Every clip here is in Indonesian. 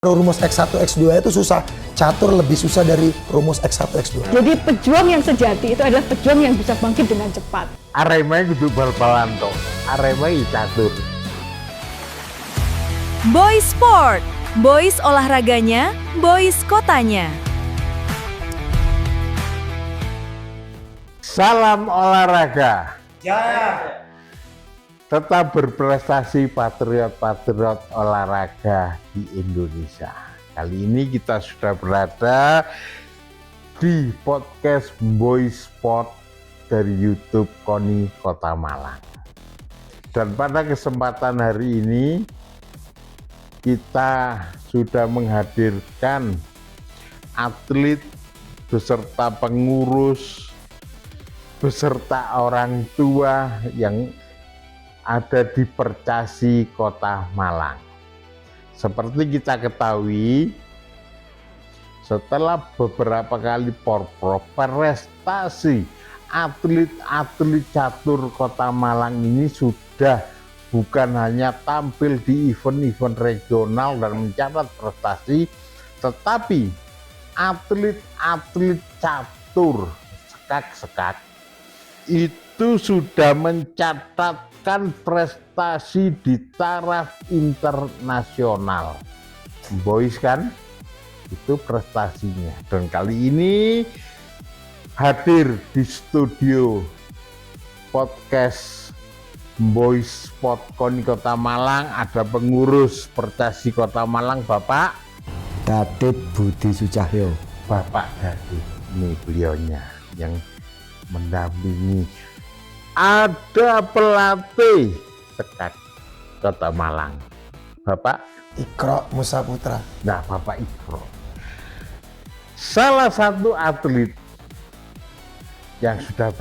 Rumus X1, X2 itu susah. Catur lebih susah dari rumus X1, X2. Jadi pejuang yang sejati itu adalah pejuang yang bisa bangkit dengan cepat. Arema kudu bal-balan to. Arema catur. Boys Sport, boys olahraganya, boys kotanya. Salam olahraga. Jaya. Tetap berprestasi patriot-patriot olahraga di Indonesia. Kali ini kita sudah berada di podcast Boys Sport dari YouTube KONI Kota Malang. Dan pada kesempatan hari ini kita sudah menghadirkan atlet beserta pengurus beserta orang tua yang ada di Percasi Kota Malang. Seperti kita ketahui, setelah beberapa kali porprov prestasi atlet-atlet catur Kota Malang ini sudah bukan hanya tampil di event-event regional dan mencatat prestasi, tetapi atlet-atlet catur sekak-sekak itu sudah mencatatkan prestasi di taraf internasional. Boys kan itu prestasinya. Dan kali ini hadir di studio podcast Boys Sport KONI Kota Malang ada pengurus Percasi Kota Malang, Bapak Dadip Budi Sucahyo. Bapak Dadip, ini beliaunya yang mendampingi. Ada pelatih sekak Kota Malang, Bapak Ikro Musa Putra. Nah, Bapak Ikro salah satu atlet yang sudah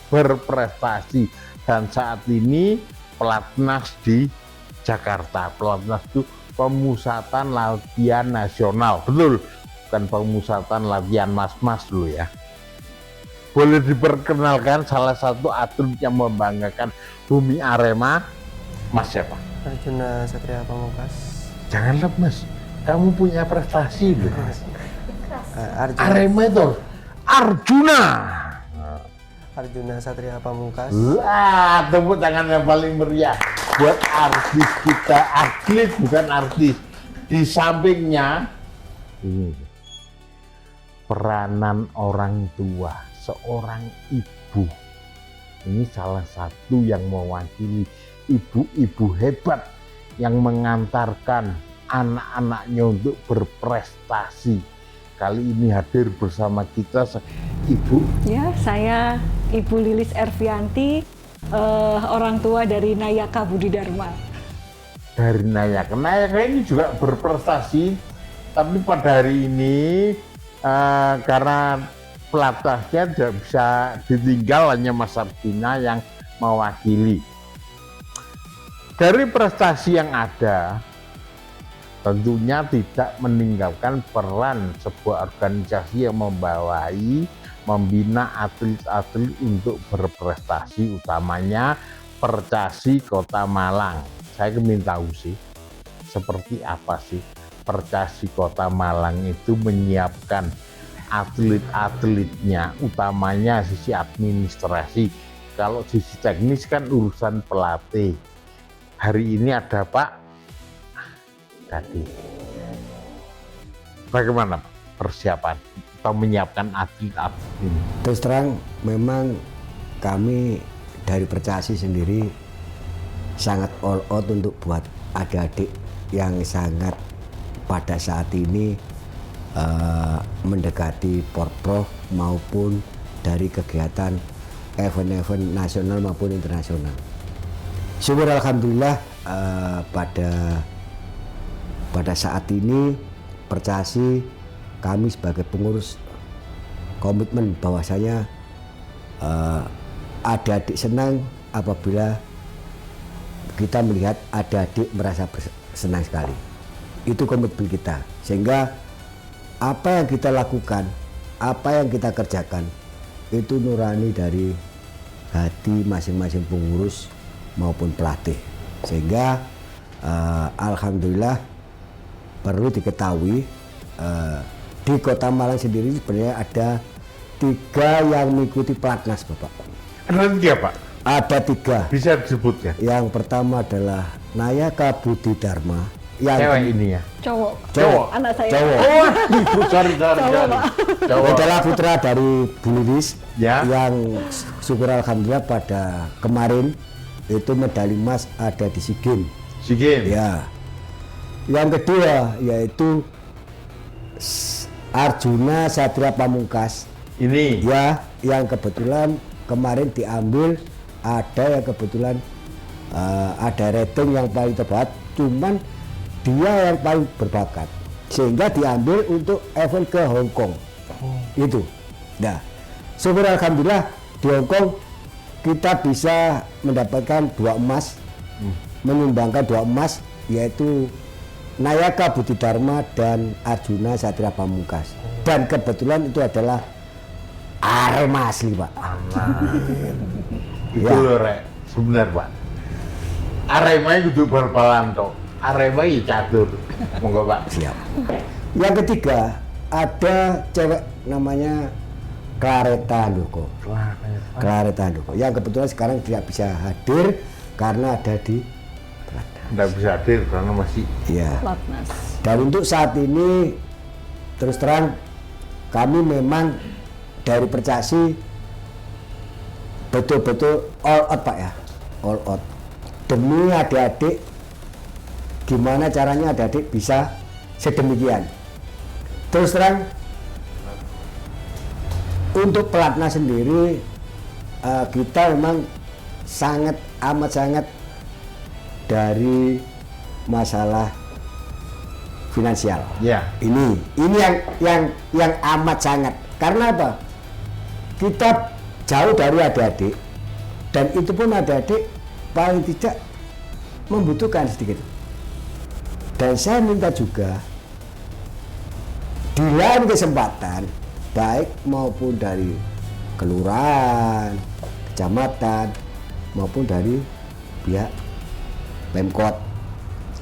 berprestasi dan saat ini pelatnas di Jakarta. Pelatnas itu pemusatan latihan nasional, betul, bukan pemusatan latihan mas-mas dulu ya. Boleh diperkenalkan salah satu atlet yang membanggakan bumi Arema, Mas siapa? Arjuna Satria Pamungkas. Jangan lemes, kamu punya prestasi loh. Arjuna, Arema itu Arjuna. Arjuna Satria Pamungkas. Wah, tepuk tangan yang paling meriah buat artis kita, atlet bukan artis. Di sampingnya ini peranan orang tua. Seorang ibu, ini salah satu yang mewakili ibu-ibu hebat yang mengantarkan anak-anaknya untuk berprestasi. Kali ini hadir bersama kita Ibu. Ya, saya Ibu Lilis Ervianti, orang tua dari Nayaka Budi Dharma. Dari Nayaka. Nayaka ini juga berprestasi, tapi pada hari ini karena pelatihnya tidak bisa ditinggal, hanya Mas Arjuna yang mewakili. Dari prestasi yang ada, tentunya tidak meninggalkan peran sebuah organisasi yang membina atlet-atlet untuk berprestasi, utamanya Percasi Kota Malang. Saya ingin tahu sih, seperti apa sih Percasi Kota Malang itu menyiapkan atlet-atletnya, utamanya sisi administrasi. Kalau sisi teknis kan urusan pelatih. Hari ini ada Pak Dadip. Bagaimana persiapan atau menyiapkan atlet-atlet ini? Terus terang memang kami dari Percasi sendiri sangat all out untuk buat adik-adik yang sangat pada saat ini mendekati porprov maupun dari kegiatan event-event nasional maupun internasional. Syukur alhamdulillah pada saat ini Percasi kami sebagai pengurus komitmen bahwasanya adik-adik senang apabila kita melihat adik-adik merasa senang sekali. Itu komitmen kita, sehingga apa yang kita lakukan, apa yang kita kerjakan itu nurani dari hati masing-masing pengurus maupun pelatih, sehingga alhamdulillah perlu diketahui di Kota Malang sendiri sebenarnya ada 3 yang mengikuti pelatnas Bapak. Ada 3 Pak? Ada 3. Bisa disebutkan? Yang pertama adalah Nayaka Budi Dharma. Yang Cewek ini ya? Cowok. Cowok. Anak saya. Cowok. Oh, ibu, sorry. Cowok, Pak. Cowok. Adalah putra dari Bu Lilis Ya. yang syukur alhamdulillah pada kemarin itu medali emas ada di SEA Games. SEA Games? Ya. Yang kedua yaitu Arjuna Satria Pamungkas. Ini? Ya, yang kebetulan kemarin diambil ada yang kebetulan ada rating yang paling tepat, cuman dia yang paling berbakat sehingga diambil untuk event ke Hong Kong. Itu. Nah, syukur alhamdulillah di Hong Kong kita bisa mendapatkan 2 emas, menyumbangkan 2 emas yaitu Nayaka Budi Dharma dan Arjuna Satria Pamungkas. Dan kebetulan itu adalah Arema asli Pak. Itu Ya. loh Rek, sebenar Pak. Arema itu kudu bal-balan toh. Arema itu catur. Monggo Pak. Siap. Yang ketiga ada cewek namanya Claretta Handoko. Claretta Handoko yang kebetulan sekarang tidak bisa hadir karena ada di Nggak bisa hadir karena masih ya. Pelatnas. Dan untuk saat ini terus terang kami memang dari Percasi betul-betul all out Pak ya, all out demi adik-adik. Gimana caranya adik-adik bisa sedemikian. Terus terang untuk pelatnas sendiri kita memang amat sangat dari masalah finansial. ya. Ini yang amat sangat. Karena apa? Kita jauh dari adik-adik dan itu pun adik-adik paling tidak membutuhkan sedikit. Dan saya minta juga di lain kesempatan baik maupun dari kelurahan, kecamatan maupun dari pihak Pemkot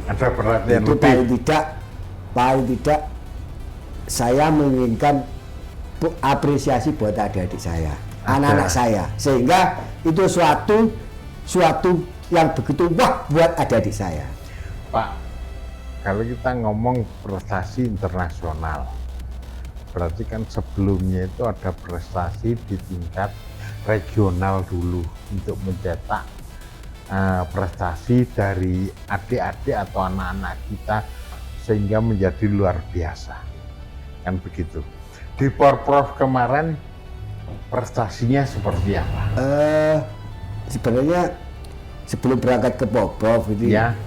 Ada perhatian itu lebih. paling tidak saya menginginkan apresiasi buat adik-adik saya, anak-anak saya, sehingga itu suatu yang begitu wah buat adik-adik saya. Pak, kalau kita ngomong prestasi internasional, berarti kan sebelumnya itu ada prestasi di tingkat regional dulu untuk mencetak prestasi dari adik-adik atau anak-anak kita sehingga menjadi luar biasa, kan begitu. Di Porprov kemarin prestasinya seperti apa? Sebenarnya sebelum berangkat ke Porprov ini, Ya.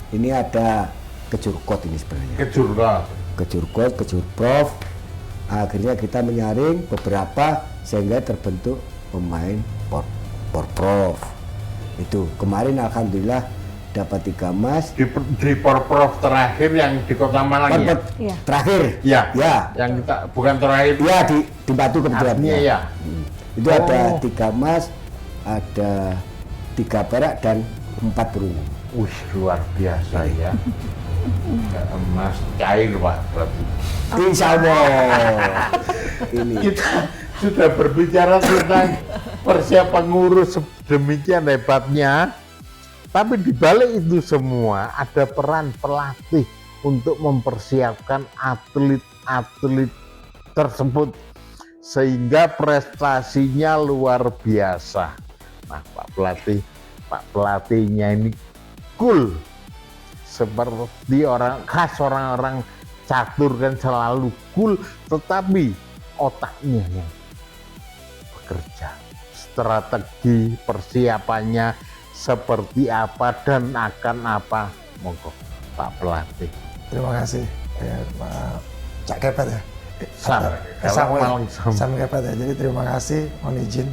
ini ada kejurkot ini sebenarnya. Kejurkot. Kejurprov, akhirnya kita menyaring beberapa sehingga terbentuk pemain Porprov. Itu kemarin alhamdulillah dapat 3 emas. Di Porprov terakhir yang di Kota Malang ya? Iya. Terakhir. Ya. Ya. Yang kita bukan terakhir. Ya di Batu kebetulan. Artinya ya. Itu ada 3 emas, ada 3 perak dan 4 perunggu. Wih, luar biasa ya. Emas cair Pak berarti. Insya Allah. Ini. Kita sudah berbicara tentang persiapan ngurus demikian hebatnya, tapi di balik itu semua ada peran pelatih untuk mempersiapkan atlet-atlet tersebut sehingga prestasinya luar biasa. Nah, Pak pelatihnya ini cool, seperti orang-orang catur kan selalu cool, tetapi otaknya yang bekerja. Strategi persiapannya seperti apa dan akan apa, monggo Pak pelatih. Terima kasih ya, Pak Cak Kepet ya. Sam Kepet ya. Jadi terima kasih, mohon izin.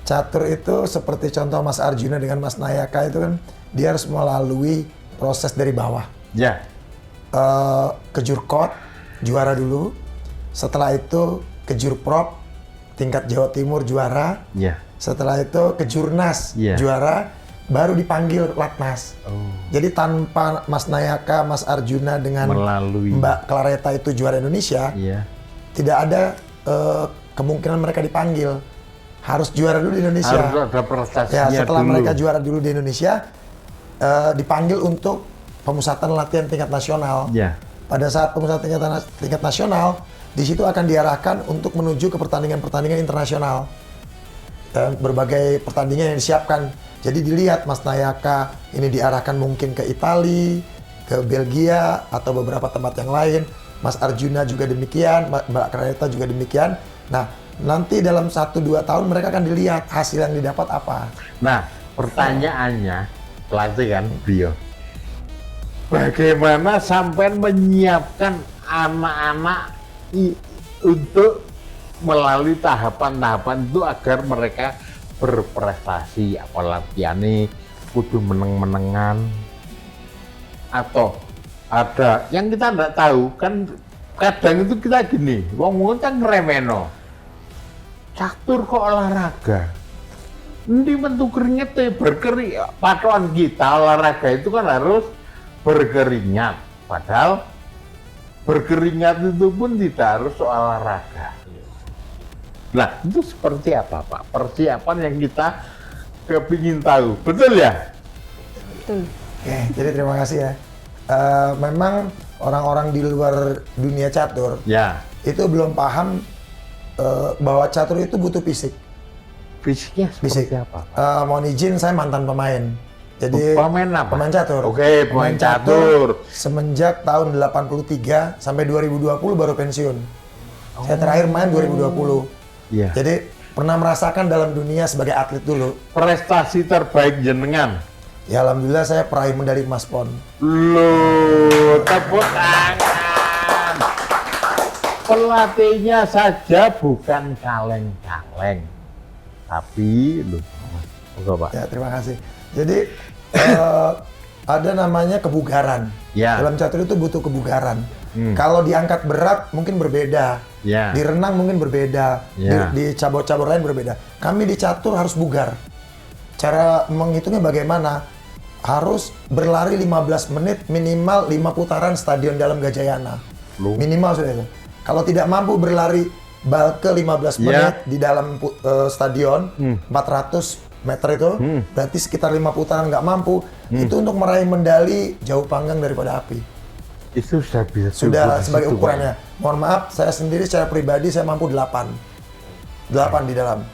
Catur itu seperti contoh Mas Arjuna dengan Mas Nayaka itu kan dia harus melalui proses dari bawah. Ya. Kejurkot juara dulu, setelah itu kejurprov tingkat Jawa Timur juara, Ya. setelah itu kejurnas Iya. juara, baru dipanggil Latnas. Jadi tanpa Mas Nayaka, Mas Arjuna dengan Melalui. Mbak Clareta itu juara Indonesia, Iya. tidak ada kemungkinan mereka dipanggil. Harus juara dulu di Indonesia. Harus ada prestasinya Ya, setelah dulu. mereka juara dulu di Indonesia, dipanggil untuk pemusatan latihan tingkat nasional. Ya. Pada saat pemusatan tingkat nasional, di situ akan diarahkan untuk menuju ke pertandingan-pertandingan internasional. Dan berbagai pertandingan yang disiapkan. Jadi dilihat Mas Nayaka ini diarahkan mungkin ke Italia, ke Belgia, atau beberapa tempat yang lain. Mas Arjuna juga demikian, Mbak Clareta juga demikian. Nah, nanti dalam 1-2 tahun mereka akan dilihat hasil yang didapat apa. Nah, pertanyaannya, pelatih kan, Brio. Bagaimana sampai menyiapkan anak-anak untuk melalui tahapan-tahapan itu agar mereka berprestasi, apa latihannya kudu meneng-menengan atau ada yang kita tidak tahu kan, kadang itu kita gini, wong kan ngeremeno catur kok olahraga ini mentu keringetnya berkering, patokan kita olahraga itu kan harus berkeringat, padahal berkeringat itu pun tidak harus olahraga. Nah, itu seperti apa, Pak? Persiapan yang kita kepingin tahu, betul ya? Betul. Oke, jadi terima kasih ya. Memang orang-orang di luar dunia catur Ya. itu belum paham bahwa catur itu butuh fisik. Fisiknya seperti Fisik. apa, Pak? Mohon izin, saya mantan pemain. Jadi Pemain apa? Pemain catur. Oke, pemain catur. Semenjak tahun 83 sampai 2020 baru pensiun. Saya terakhir main 2020. Iya. Jadi pernah merasakan dalam dunia sebagai atlet dulu. Prestasi terbaik jenengan. Ya alhamdulillah saya peraih medali emas PON. Loh, tepuk tangan. Pelatihnya saja bukan kaleng-kaleng. Tapi, loh, enggak, Pak. Ya terima kasih. Jadi ada namanya kebugaran. Ya. Dalam catur itu butuh kebugaran. Kalau diangkat berat mungkin berbeda. Ya. Di renang mungkin berbeda. Ya. Di cabur-cabur lain berbeda. Kami di catur harus bugar. Cara menghitungnya bagaimana? Harus berlari 15 menit minimal 5 putaran stadion dalam Gajayana. Loh. Minimal sudah itu. Kalau tidak mampu berlari balke 15 Ya. menit di dalam stadion 400 meter itu, berarti sekitar 5 putaran nggak mampu. Itu untuk meraih medali jauh panggang daripada api. Itu sudah bisa Sudah diukur di sebagai situ, Pak. ukurannya. Mohon maaf, saya sendiri secara pribadi saya mampu 8. 8 di dalam.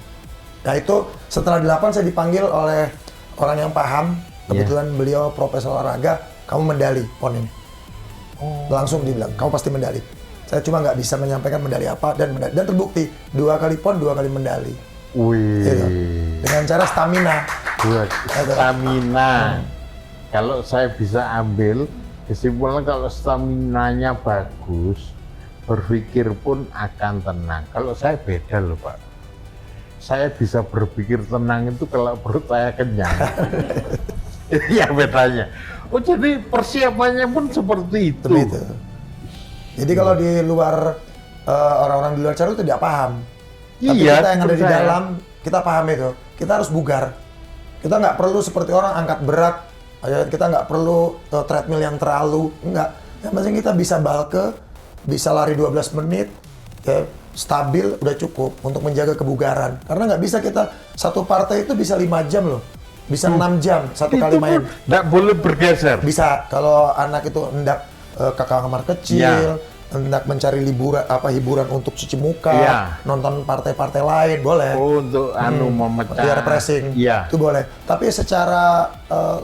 Nah itu setelah 8 saya dipanggil oleh orang yang paham. Kebetulan beliau profesor olahraga, kamu medali PON ini. Langsung dibilang, kamu pasti medali. Saya cuma nggak bisa menyampaikan medali apa dan terbukti 2 kali PON, 2 kali medali. Wih. Gitu. Dengan cara stamina. Buat stamina. Kalau saya bisa ambil kesimpulan, kalau staminanya bagus, berpikir pun akan tenang. Kalau saya beda loh, Pak. Saya bisa berpikir tenang itu kalau perut saya kenyang. Iya bedanya. Oh jadi persiapannya pun seperti itu. Seperti itu. Jadi kalau di luar orang-orang di luar catur itu tidak paham. Tapi Iya, kita yang ada di percaya. dalam, kita paham itu. Kita harus bugar. Kita nggak perlu seperti orang angkat berat. Kita nggak perlu treadmill yang terlalu. Enggak. Yang penting kita bisa balke, bisa lari 12 menit, ya, stabil, udah cukup untuk menjaga kebugaran. Karena nggak bisa kita, satu partai itu bisa 5 jam loh. Bisa 6 jam satu kali Itu main. pun nggak boleh bergeser. Bisa kalau anak itu hendak ke kamar kecil, hendak mencari hiburan untuk cuci muka, Iya. nonton partai-partai lain boleh. Oh, untuk memecah. Biar pressing, Iya. itu boleh. Tapi secara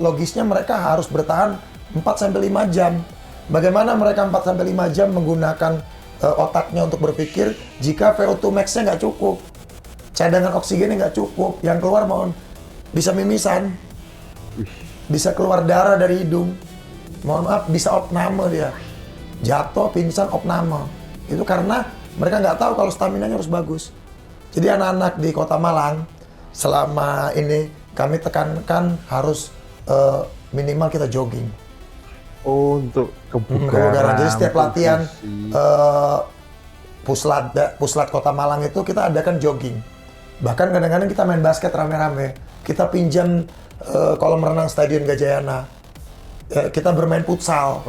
logisnya mereka harus bertahan 4-5 jam. Bagaimana mereka 4-5 jam menggunakan otaknya untuk berpikir jika VO2 max-nya nggak cukup, cadangan oksigennya nggak cukup, yang keluar bisa mimisan, bisa keluar darah dari hidung, mohon maaf bisa opname dia, jatuh, pingsan, opname. Itu karena mereka nggak tahu kalau staminanya harus bagus. Jadi anak-anak di Kota Malang selama ini kami tekankan harus minimal kita jogging. Oh, untuk kebugaran. Kebugaran. Jadi setiap untuk latihan fisik. puslat Kota Malang itu kita adakan jogging. Bahkan kadang-kadang kita main basket rame-rame. kita pinjam kolam renang Stadion Gajayana, kita bermain futsal.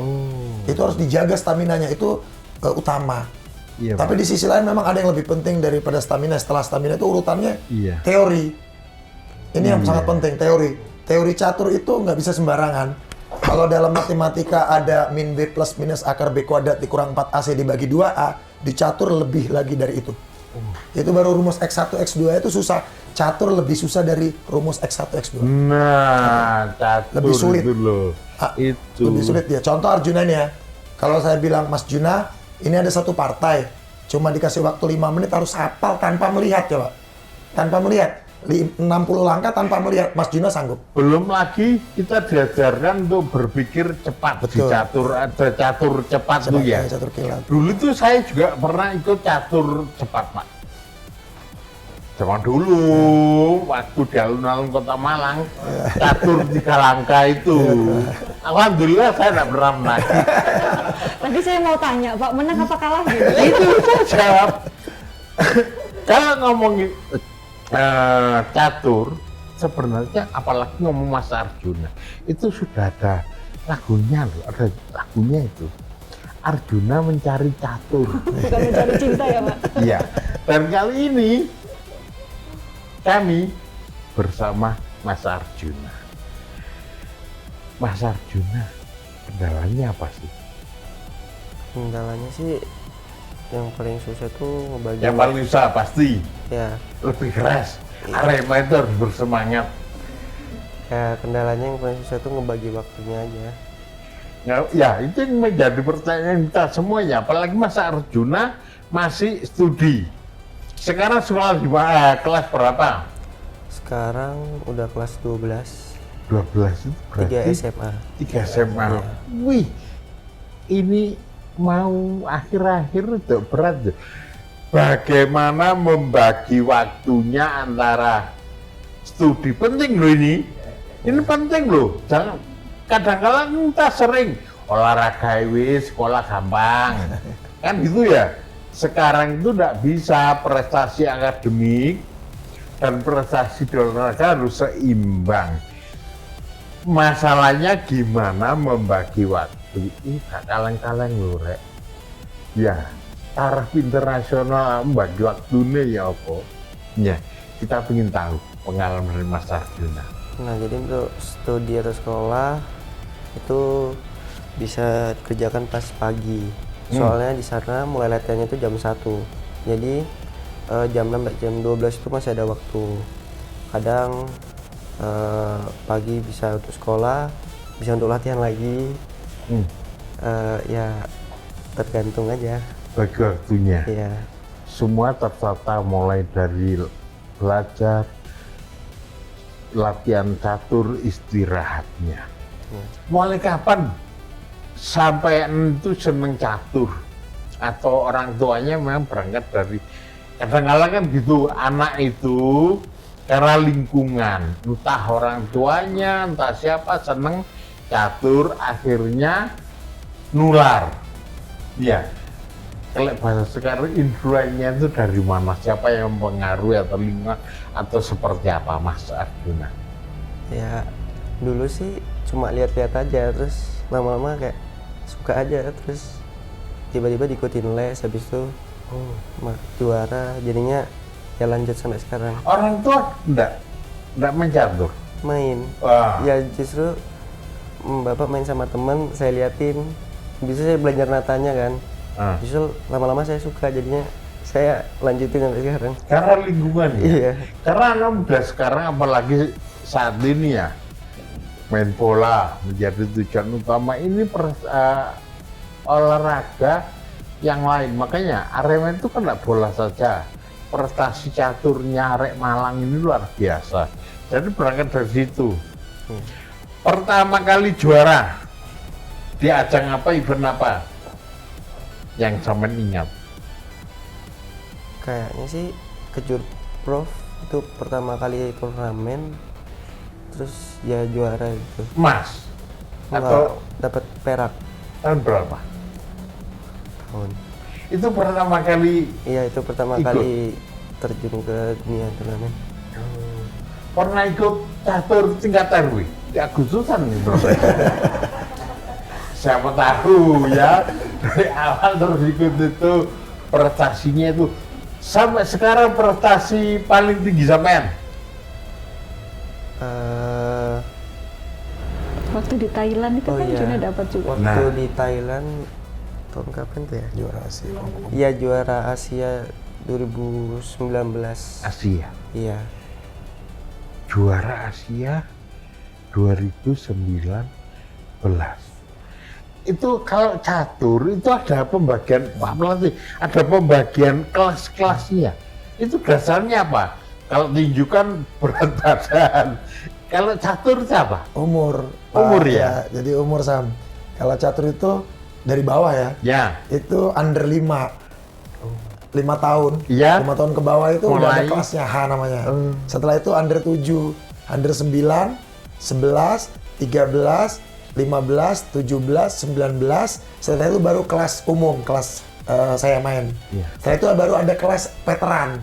Itu harus dijaga staminanya, itu utama. Iya, Tapi di sisi lain memang ada yang lebih penting daripada stamina. Setelah stamina itu urutannya Iya. teori. Ini yang sangat penting, teori. Teori catur itu nggak bisa sembarangan. Kalau dalam matematika ada min B plus minus akar B kuadrat dikurang 4AC dibagi 2A, di catur lebih lagi dari itu. Itu baru rumus X1, X2 itu susah. Catur lebih susah dari rumus X1, X2. Nah, catur Lebih sulit. itu loh. Ah, Itu. Lebih sulit ya. Contoh Arjuna ini ya. Kalau saya bilang, Mas Juna, ini ada satu partai. Cuma dikasih waktu 5 menit harus hafal tanpa melihat coba. Tanpa melihat. 60 langkah tanpa melihat. Mas Juna sanggup. Belum lagi kita diajarkan untuk berpikir cepat di Betul. catur, ada catur cepat tuh ya. Catur kilat. Dulu tuh saya juga pernah ikut catur cepat, Pak. Zaman dulu, waktu di alun-alun Kota Malang, catur 3 langkah itu. Alhamdulillah saya tidak pernah menang. Tadi saya mau tanya, Pak, menang apa kalah gitu? Itu saya jawab. Kalau ngomongin catur, sebenarnya apalagi ngomong Mas Arjuna, itu sudah ada lagunya loh, ada lagunya itu. Arjuna mencari catur. Bukan mencari cinta ya, Pak? Iya. Dan kali ini kami bersama Mas Arjuna. Mas Arjuna, kendalanya apa sih? Kendalanya sih yang paling susah tuh ngebagi Yang paling susah pasti ya, lebih keras. Arema itu harus bersemangat. ya kendalanya yang paling susah tuh ngebagi waktunya aja. Ya, itu yang menjadi pertanyaan kita semuanya. Apalagi Mas Arjuna masih studi. Sekarang sekolah di mana? Kelas berapa? Sekarang udah kelas 12, 12 itu 3 berarti SMA. 3 SMA. Iya. Wih, ini mau akhir-akhir itu berat. Ya. Bagaimana membagi waktunya antara studi, penting loh ini. Ini penting loh. Jangan kadang-kadang kita sering olahraga sekolah gampang. Kan gitu ya. Sekarang itu tidak bisa, prestasi akademik dan prestasi di olahraga harus seimbang. Masalahnya gimana membagi waktu? Ini gak kaleng-kaleng loh, Rek. Ya, taraf internasional membagi waktunya ya apa? Ya, kita ingin tahu pengalaman dari Mas Arjuna. Nah, jadi untuk studi atau sekolah itu bisa dikerjakan pas pagi. Soalnya di sana mulai latihannya itu jam 1. Jadi jam 6 sampai jam 12 itu masih ada waktu. Kadang pagi bisa untuk sekolah, bisa untuk latihan lagi. Ya tergantung aja. Bagi waktunya. Iya. Semua tertata mulai dari belajar, latihan catur, istirahatnya. Mulai kapan sampai itu seneng catur? Atau orang tuanya memang berangkat dari, kadang-kadang kan gitu, anak itu karena lingkungan, entah orang tuanya, entah siapa seneng catur, akhirnya nular. Ya, kalau bahasa sekarang influennya itu dari mana? Siapa yang mempengaruhi atau lingkungan atau seperti apa, Mas Arjuna? Ya dulu sih cuma lihat-lihat aja, terus lama-lama kayak suka aja, terus tiba-tiba diikutin les, habis itu juara, jadinya ya lanjut sampai sekarang. Orang tua enggak main catur. Main. Wah. Ya justru bapak main sama teman, saya liatin, bisa saya belajar natanya kan. Justru lama-lama saya suka, jadinya saya lanjutin sampai sekarang. Karena lingkungan ya. Iya. Karena anak muda sekarang apalagi saat ini ya, main bola menjadi tujuan utama, ini olahraga yang lain. Makanya Arema itu kan tidak bola saja, prestasi caturnya Arek Malang ini luar biasa. Jadi berangkat dari situ. Pertama kali juara di ajang apa, event apa yang sampean ingat? Kayaknya sih Kejur Prof itu pertama kali turnamen, terus ya juara gitu. Emas atau dapat perak tahun berapa? tahun. Itu pertama kali. Iya, itu pertama Ikut. kali terjun ke dunia turnamen. pernah ikut catur tingkat RW di Agustusan gitu. Siapa tahu ya dari awal terus ikut itu, prestasinya itu sampai sekarang prestasi paling tinggi sampean. Waktu di Thailand itu kan Juna dapat juga. Waktu di Thailand tahun kapan tuh ya? Juara Asia. Iya, juara Asia 2019. Asia. Iya. Juara Asia 2019. Itu kalau catur itu ada pembagian, Pak Pelatih, ada pembagian kelas-kelasnya. Itu dasarnya apa? Kalau tinju kan berat badan. Kalau catur itu apa? Umur. Umur Pak, ya? Jadi umur Sam. Kalau catur itu dari bawah ya. Ya. Itu under 5. 5 tahun. Iya. 5 tahun ke bawah itu udah ada Mulai. kelasnya H namanya. Setelah itu under 7, under 9, 11, 13, 15, 17, 19. Setelah itu baru kelas umum, kelas saya main. Iya. Setelah itu baru ada kelas veteran.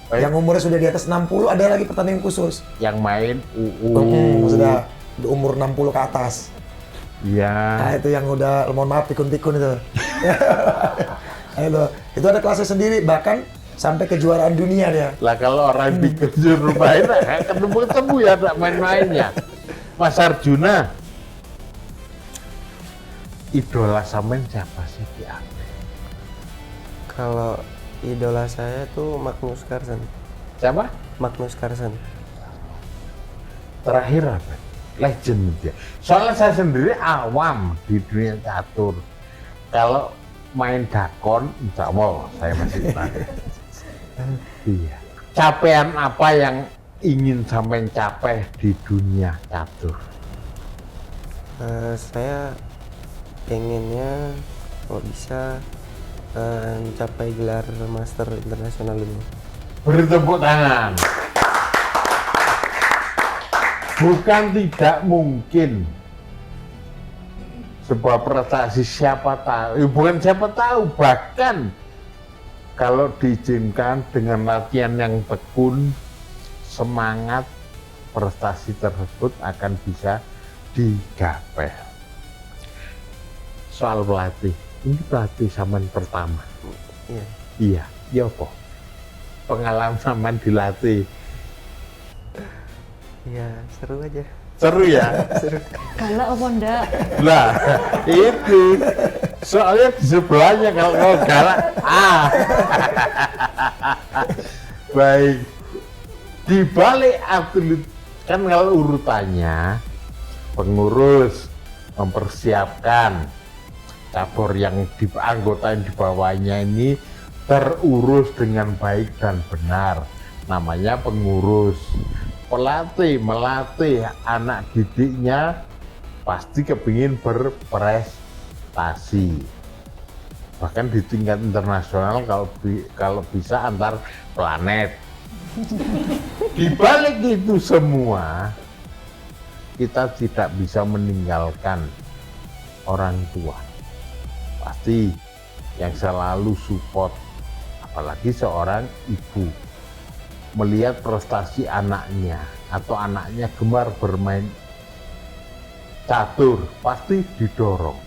Baik. Yang umurnya sudah di atas 60, ada lagi pertandingan khusus. Yang main Sudah umur 60 ke atas. Iya. Nah, itu yang udah, mohon maaf, pikun-pikun itu. Itu ada kelasnya sendiri, bahkan sampai kejuaraan dunia dia. Lah kalau orang bikin suruh main, ketemu ya tak main-mainnya. Mas Arjuna, idola sampean siapa sih di atlet? Kalau idola saya tuh Magnus Carlsen. Siapa? Magnus Carlsen. Terakhir apa? Legend dia. Soalnya saya sendiri awam di dunia catur. Kalau main dakon, insya Allah saya masih tahu. Iya. Capaian apa yang ingin sampai capai di dunia catur? Saya pengennya kalau bisa mencapai gelar master internasional ini. Beri tepuk tangan. Bukan tidak mungkin sebuah prestasi, siapa tahu, bukan siapa tahu, bahkan kalau diizinkan dengan latihan yang tekun, semangat, prestasi tersebut akan bisa digapai. Soal pelatih, ini pelatih sampean pertama. Iya. Iya, iya kok. Pengalaman sampean dilatih. Iya, seru aja. Seru ya? Galak apa enggak? Lah, itu. Soalnya di sebelahnya kalau kau galak, Baik. Di balik atlet, kan kalau urutannya, pengurus mempersiapkan cabur yang anggota yang di bawahnya ini terurus dengan baik dan benar. Namanya pengurus. Pelatih melatih anak didiknya pasti kepingin berprestasi. Bahkan di tingkat internasional kalau bisa antar planet. Di balik itu semua, kita tidak bisa meninggalkan orang tua. Pasti yang selalu support, apalagi seorang ibu, melihat prestasi anaknya atau anaknya gemar bermain catur, pasti didorong.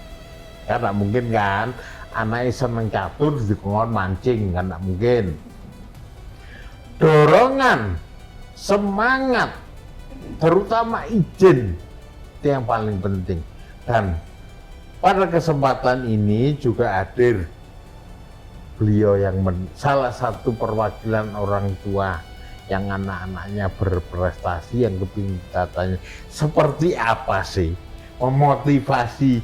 Kan tidak mungkin kan anaknya seneng catur dikongkon mancing, kan tidak mungkin. Dorongan, semangat, terutama izin, itu yang paling penting. Dan pada kesempatan ini juga hadir beliau yang salah satu perwakilan orang tua yang anak-anaknya berprestasi, yang kepingin katanya seperti apa sih memotivasi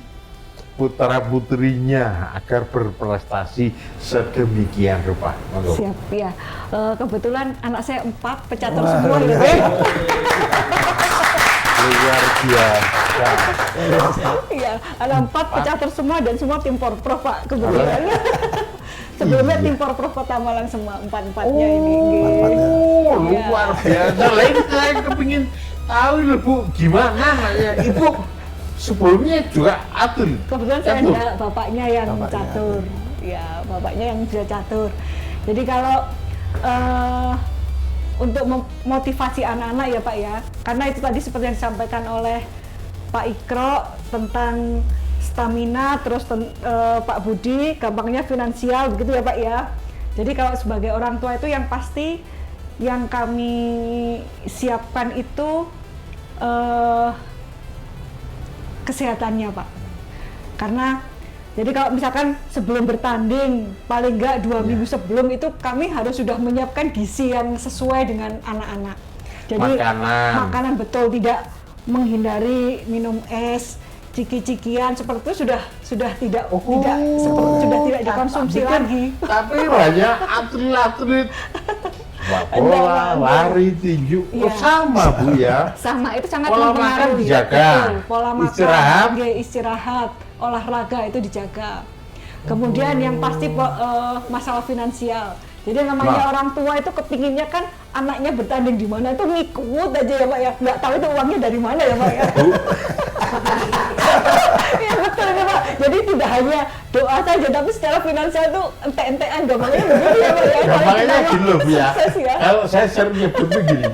putra-putrinya agar berprestasi sedemikian rupa. Siap ya. Kebetulan anak saya 4 pecatur semua gitu. Luar biasa. Iya, ada 4 pecatur semua dan semua tim Porprov Pak kebetulan. Sebelumnya tim Porprov Kota Malang semua 4-4-nya ini. Oh, luar biasa. Lain saya kepingin tahu loh Bu, gimana namanya Ibu sebelumnya juga atlet. Kebetulan saya ada bapaknya yang catur. Ya, bapaknya yang bisa catur. Jadi kalau untuk memotivasi anak-anak ya Pak ya. Karena itu tadi seperti yang disampaikan oleh Pak Ikro tentang stamina, terus Pak Budi gampangnya finansial begitu ya Pak ya. Jadi kalau sebagai orang tua itu yang pasti yang kami siapkan itu kesehatannya Pak. Karena jadi kalau misalkan sebelum bertanding paling enggak 2 minggu sebelum itu kami harus sudah menyiapkan gizi yang sesuai dengan anak-anak. Jadi makanan betul, tidak menghindari minum es, ciki-cikian seperti itu sudah tidak sudah tidak dikonsumsi lagi. Tapi banyak atlet-atlet sepak bola, lari, tinju, sama Bu ya. Sama, itu sangat Pola makan mempengaruhi. dijaga, Betul. Pola makan, istirahat, olahraga itu dijaga. Kemudian yang pasti masalah finansial. Jadi namanya orang tua itu kepinginnya kan anaknya bertanding di mana itu ngikut aja ya Pak ya, nggak tahu itu uangnya dari mana ya Pak ya. Iya betul ya Pak. Jadi tidak hanya doa saja, tapi secara finansial itu ente-entean gampangnya begitu ya Pak ya. Gampangnya gini loh Bu ya. Ya. Kalau saya sering nyebut begini,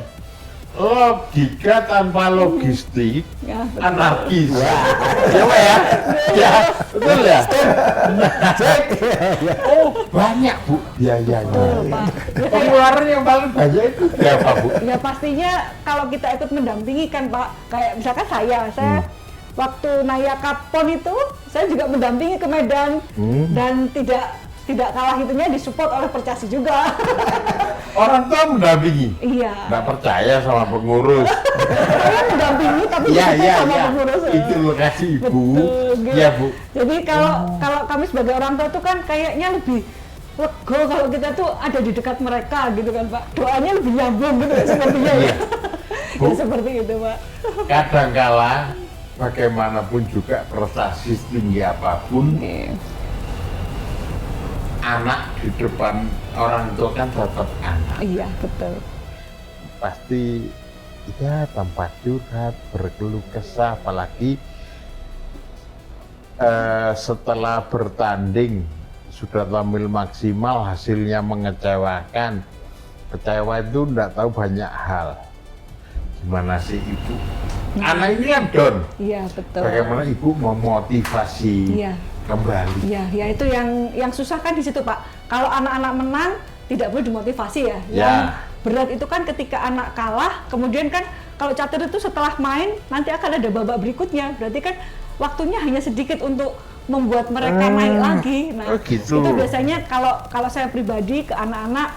logika tanpa logistik anarkis. Ya Pak ya? Ya, betul ya? Oh, banyak Bu biayanya. Betul, Pak. Ya, Pengeluaran yang paling banyak itu berapa Bu? ya pastinya kalau kita ikut mendampingi kan Pak, kayak misalkan saya waktu Naya Kapon itu saya juga mendampingi ke Medan dan tidak kalah itunya disupport oleh Percasi juga. Orang tua mendampingi. Iya. Nggak percaya sama pengurus. Saya mendampingi tapi Iya, sama iya. pengurus. Itu lokasi Ibu. Betul, gitu. Iya Bu. Jadi kalau kami sebagai orang tua tuh kan kayaknya lebih lego kalau kita tuh ada di dekat mereka gitu kan Pak. Doanya lebih nyambung gitu ya sepertinya ya. Bu. Ya seperti itu Pak. Kadangkala bagaimanapun juga prestasi setinggi apapun, anak di depan orang tua kan tetap anak. Iya betul. Pasti ya tanpa curhat, berkeluh kesah, apalagi setelah bertanding sudah tampil maksimal, hasilnya mengecewakan. Kecewa itu enggak tahu banyak hal. Gimana sih Ibu? Anak ini kan down. Iya betul. Bagaimana Ibu memotivasi kembali? Iya, ya itu yang susah kan di situ Pak. Kalau anak-anak menang tidak perlu dimotivasi ya. Yang berat itu kan ketika anak kalah, kemudian kan kalau catur itu setelah main nanti akan ada babak berikutnya. Berarti kan waktunya hanya sedikit untuk membuat mereka naik lagi. Nah, gitu. Itu biasanya kalau saya pribadi ke anak-anak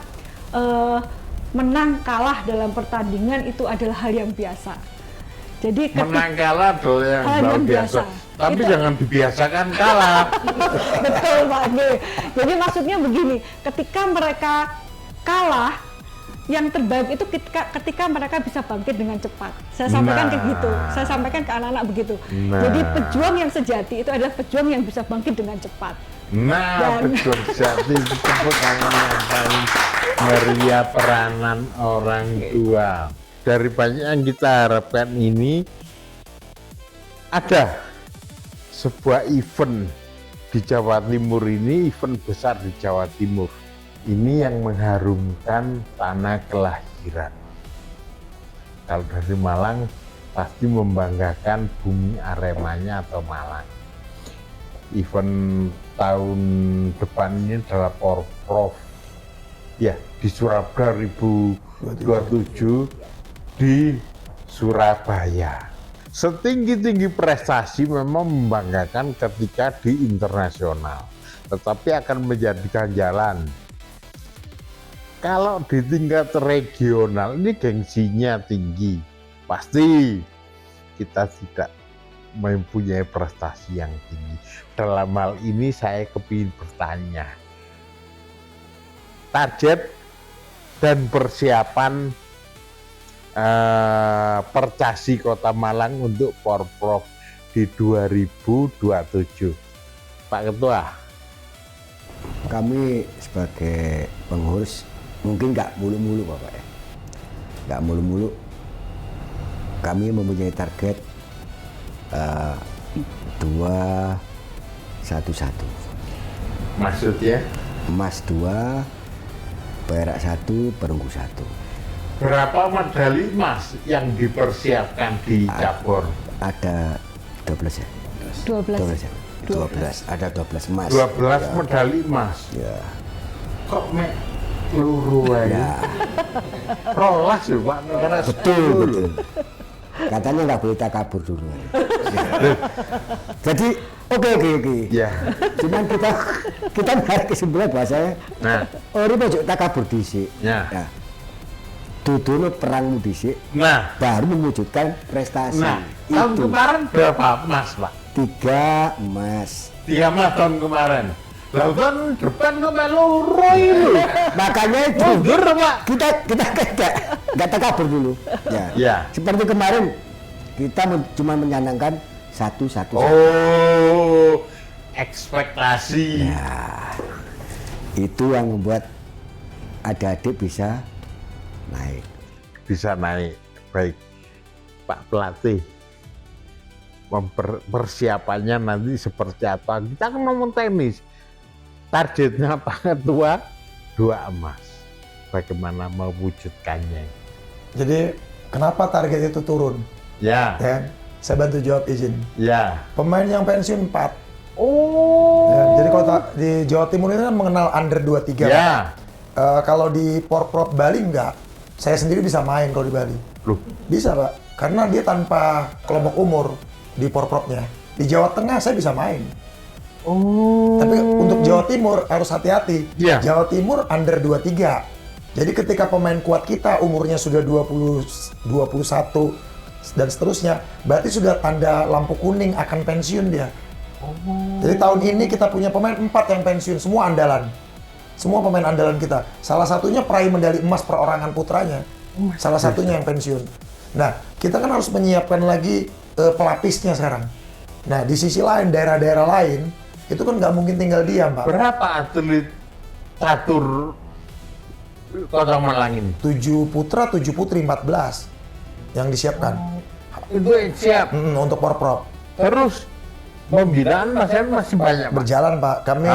menang kalah dalam pertandingan itu adalah hal yang biasa. Jadi menang kalah adalah yang biasa. Tapi itu, jangan dibiasakan kalah. Betul Pak B. Jadi maksudnya begini, ketika mereka kalah, yang terbaik itu ketika mereka bisa bangkit dengan cepat. Saya sampaikan kayak gitu. Saya sampaikan ke anak-anak begitu. Jadi pejuang yang sejati itu adalah pejuang yang bisa bangkit dengan cepat. Pejuang sejati disebut yang paling meriah peranan orang tua. Dari banyak yang kita harapkan ini ada sebuah event di Jawa Timur ini, event besar di Jawa Timur. Ini yang mengharumkan tanah kelahiran. Kalau dari Malang pasti membanggakan bumi Aremanya atau Malang. Event tahun depan ini adalah Porprov. Ya, di Surabaya 2027 di Surabaya. Setinggi-tinggi prestasi memang membanggakan ketika di internasional, tetapi akan menjadikan jalan. Kalau di tingkat regional ini gengsinya tinggi, pasti kita tidak mempunyai prestasi yang tinggi. Dalam hal ini saya kepingin bertanya, target dan persiapan Percasi Kota Malang untuk Porprov di 2027. Pak Ketua. Kami sebagai pengurus mungkin nggak mulu-mulu Bapak ya. Nggak mulu-mulu. Kami mempunyai target 2-1-1. Maksudnya? Emas 2, perak 1, perunggu 1. Berapa medali emas yang dipersiapkan di cabur? Ada 12 ya? 12. 12 ya? 12. Ada 12 emas. 12 medali emas. Ya. Kok mek luru ae? Ya. Rolas lho Pak, karena Betul. Katanya nggak boleh takabur dulu. Jadi oke. Ya. Cuman kita narik kesimpulan bahasanya. Nah, Ori pojok takabur dhisik. Ya. Duduk perang dhisik, nah, baru mewujudkan prestasi. tahun Itu kemarin berapa emas Pak? 3 emas. 3 emas tahun kemarin. Lalu tahun depan kok melu itu. Makanya itu Mundur Pak. kita nggak takabur dulu. Ya. Ya. Seperti kemarin kita cuma menyanangkan satu. Oh, ekspektasi. Itu yang membuat adik-adik bisa naik. Bisa naik. Baik, Pak Pelatih. Persiapannya nanti seperti apa? Kita kan ngomong tenis. Targetnya Pak Ketua 2 emas. Bagaimana mewujudkannya? Jadi kenapa target itu turun? Ya, Ya, saya bantu jawab izin. ya. Pemain yang pensiun 4. Oh. Ya, jadi kota di Jawa Timur ini kan mengenal under 23. Pak. Ya. Kalau di Porprov Bali enggak. Saya sendiri bisa main kalau di Bali. Loh, Bisa Pak, karena dia tanpa kelompok umur di Porprovnya. Di Jawa Tengah saya bisa main. oh. Tapi untuk Jawa Timur harus hati-hati. Iya. Jawa Timur under 23. Jadi ketika pemain kuat kita umurnya sudah 20, 21 dan seterusnya, berarti sudah tanda lampu kuning akan pensiun dia. Jadi tahun ini kita punya pemain 4 yang pensiun, semua andalan. Semua pemain andalan kita. Salah satunya peraih medali emas perorangan putranya. Salah satunya yang pensiun. Nah, kita kan harus menyiapkan lagi pelapisnya sekarang. Nah, di sisi lain, daerah-daerah lain, itu kan nggak mungkin tinggal diam, Pak. Berapa atlet catur Kota Malang ini? 7 putra, 7 putri, 14 yang disiapkan. Itu siap. Untuk Porprov. Terus pembinaan masih banyak, Pak. Berjalan, Pak. Kami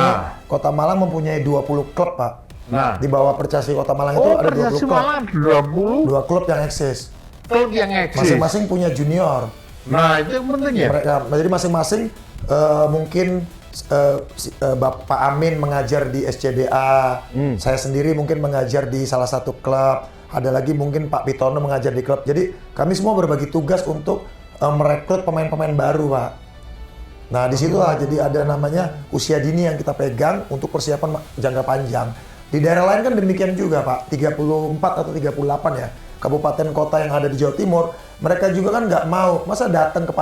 Kota Malang mempunyai 20 klub, Pak. Nah, Di bawah Percasi Kota Malang itu ada 20 Persasi klub. Malang 20 2 klub yang eksis. klub yang eksis. Masing-masing punya junior. Nah, itu yang penting ya. Mereka, jadi masing-masing mungkin Bapak Amin mengajar di SCDA, saya sendiri mungkin mengajar di salah satu klub, ada lagi mungkin Pak Pitono mengajar di klub. Jadi kami semua berbagi tugas untuk merekrut pemain-pemain baru, Pak. Nah, disitulah jadi ada namanya usia dini yang kita pegang untuk persiapan jangka panjang. Di daerah lain kan demikian juga, Pak. 34 atau 38 ya, kabupaten kota yang ada di Jawa Timur, mereka juga kan nggak mau, masa datang ke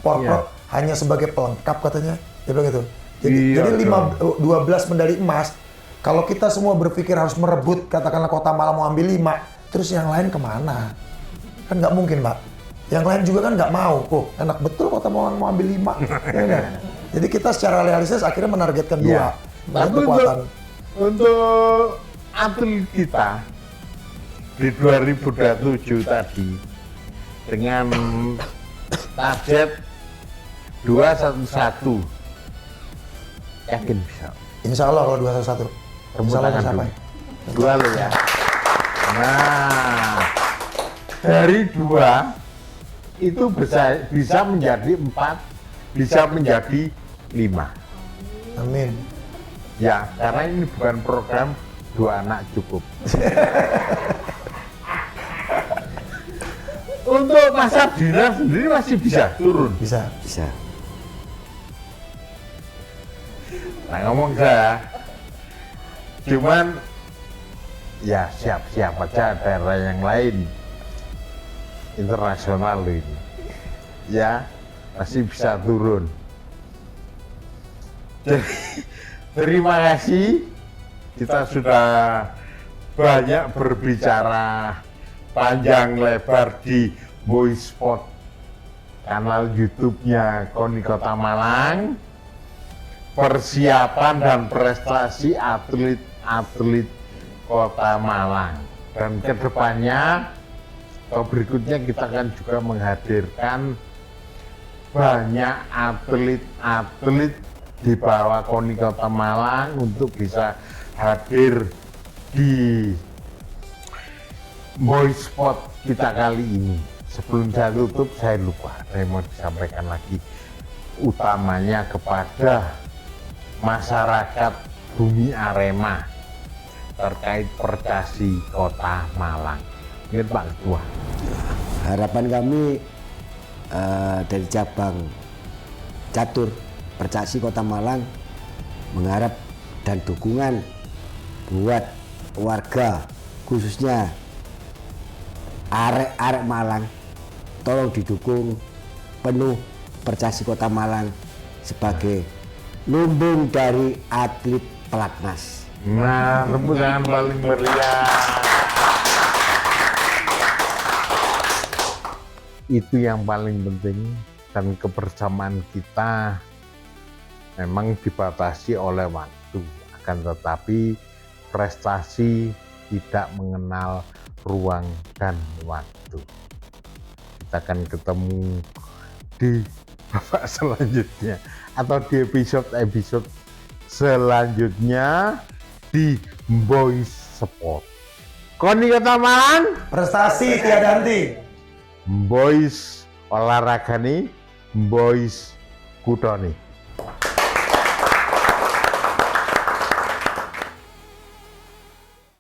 Porprov hanya sebagai pelengkap katanya, dia bilang gitu. Jadi 12 medali emas, kalau kita semua berpikir harus merebut, katakanlah Kota Malang mau ambil 5, terus yang lain kemana? Kan nggak mungkin, Pak. Yang lain juga kan nggak mau, enak betul Kota Malang mau ambil 5. Ya kan? Jadi kita secara realistis akhirnya menargetkan 2. Tapi untuk atlet kita di 2027 tadi dengan target 211, yakin bisa. Insya Allah kalau 211. Insya Allah Tangan sampai. dulu. 2 lo ya. Nah, dari 2 itu bisa menjadi 4, bisa menjadi 5. Amin. Ya, karena ini bukan program 2 anak cukup. Untuk Mas Abdinar sendiri masih bisa turun. Bisa. Nah, ngomong saya, cuman ya siap-siap aja daerah yang lain internasional ini, ya masih bisa turun. Jadi terima kasih, kita sudah banyak berbicara panjang lebar di Boys Sport, kanal YouTube-nya KONI Kota Malang. Persiapan dan prestasi atlet-atlet Kota Malang, dan kedepannya atau berikutnya kita akan juga menghadirkan banyak atlet-atlet di bawah KONI Kota Malang untuk bisa hadir di Boys Sport kita kali ini. Sebelum saya tutup, saya lupa, saya mau disampaikan lagi. Utamanya kepada masyarakat Bumi Arema terkait Percasi Kota Malang. Ingat Pak Ketua. Harapan kami dari cabang catur Percasi Kota Malang mengharap dan dukungan buat warga khususnya arek-arek Malang, tolong didukung penuh Percasi Kota Malang sebagai lumbung dari atlet pelatnas. Nah, tepuk tangan paling meriah. Itu yang paling penting, dan kebersamaan kita memang dibatasi oleh waktu, akan tetapi prestasi tidak mengenal ruang dan waktu. Kita akan ketemu di babak selanjutnya atau di episode selanjutnya di Boys Sport. Koni Kota Malang, Prestasi tiada henti. Boys olahraga nih, Boys kudoni.